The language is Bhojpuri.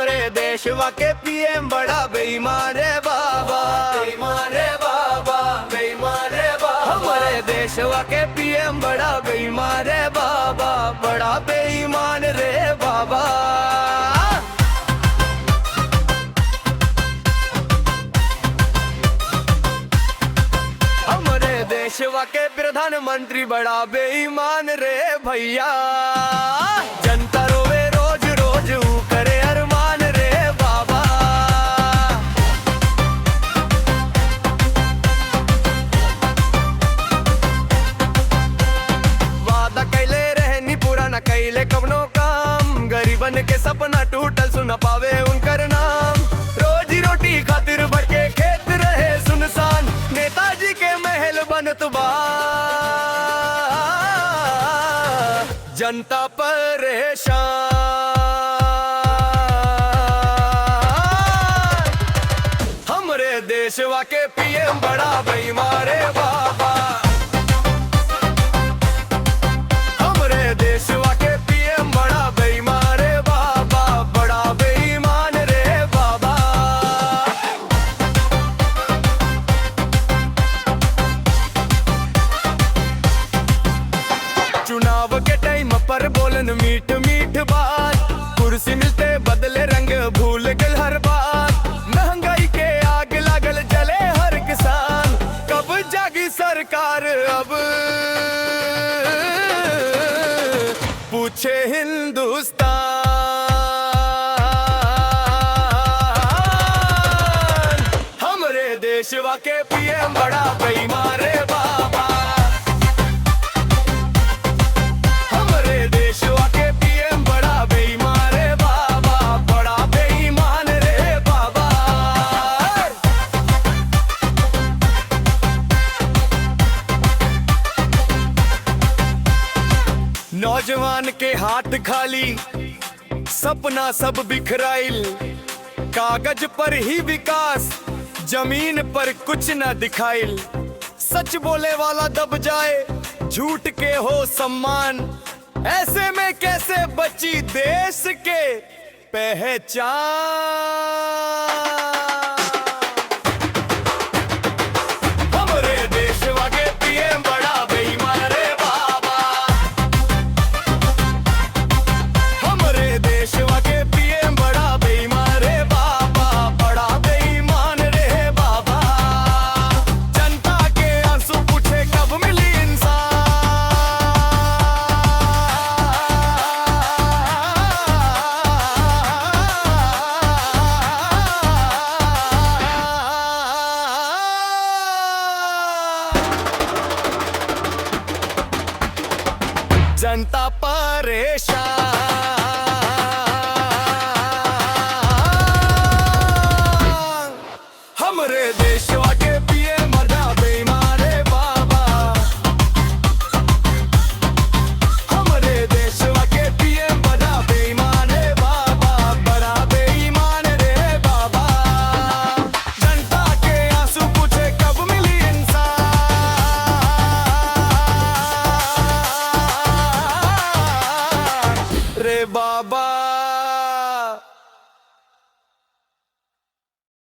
हमारे देश के पीएम बड़ा बेईमान है बाबा, बेईमान है बाबा, बेईमान है बाबा। हमारे देश के पीएम बड़ा बेईमान है बाबा, बड़ा बेईमान रे बाबा। हमारे देश के प्रधानमंत्री बड़ा बेईमान रे भैया। जनता रोवे रोज रोज ऊ करे अरमान रे बाबा। वादा कैले रहनी पूरा न कैले कवनो काम, गरीबन के सपना टूटल सुन पावे उनकर नाम। रोजी रोटी खातिर भटके खेत रहे सुनसान, नेताजी के महल बनत बा जनता परेशान। हमरे देशवा के पीएम बड़ा बेईमान रे बाबा। हमरे देशवा के पीएम बड़ा बेईमान रे बाबा, बड़ा बेईमान रे बाबा। चुनाव के टाइम पर बोलन मीठ मीठ बात, कुर्सी मिलते बदले रंग भूल गल हर बात। महंगाई के आग लागल जले हर किसान, कब जागी सरकार अब पूछे हिंदुस्तान। हमरे देशवा के पीएम बड़ा बेईमान रे बाबा। हमरे देशवा के पीएम बड़ा बेईमान रे बाबा, बड़ा बेईमान रे बाबा। नौजवान के हाथ खाली, सपना सब बिखराइल। कागज पर ही विकास, जमीन पर कुछ न दिखाइल। सच बोले वाला दब जाए, झूठ के हो सम्मान। ऐसे में कैसे बची देश के पहचान। हमरे देशवा के पीएम बड़ा बेईमान रे बाबा। हमरे देशवा के पीएम बड़ा बेईमान रे बाबा, बड़ा बेईमान रे बाबा। जनता के आंसू पूछे कब मिली जनता परेशान।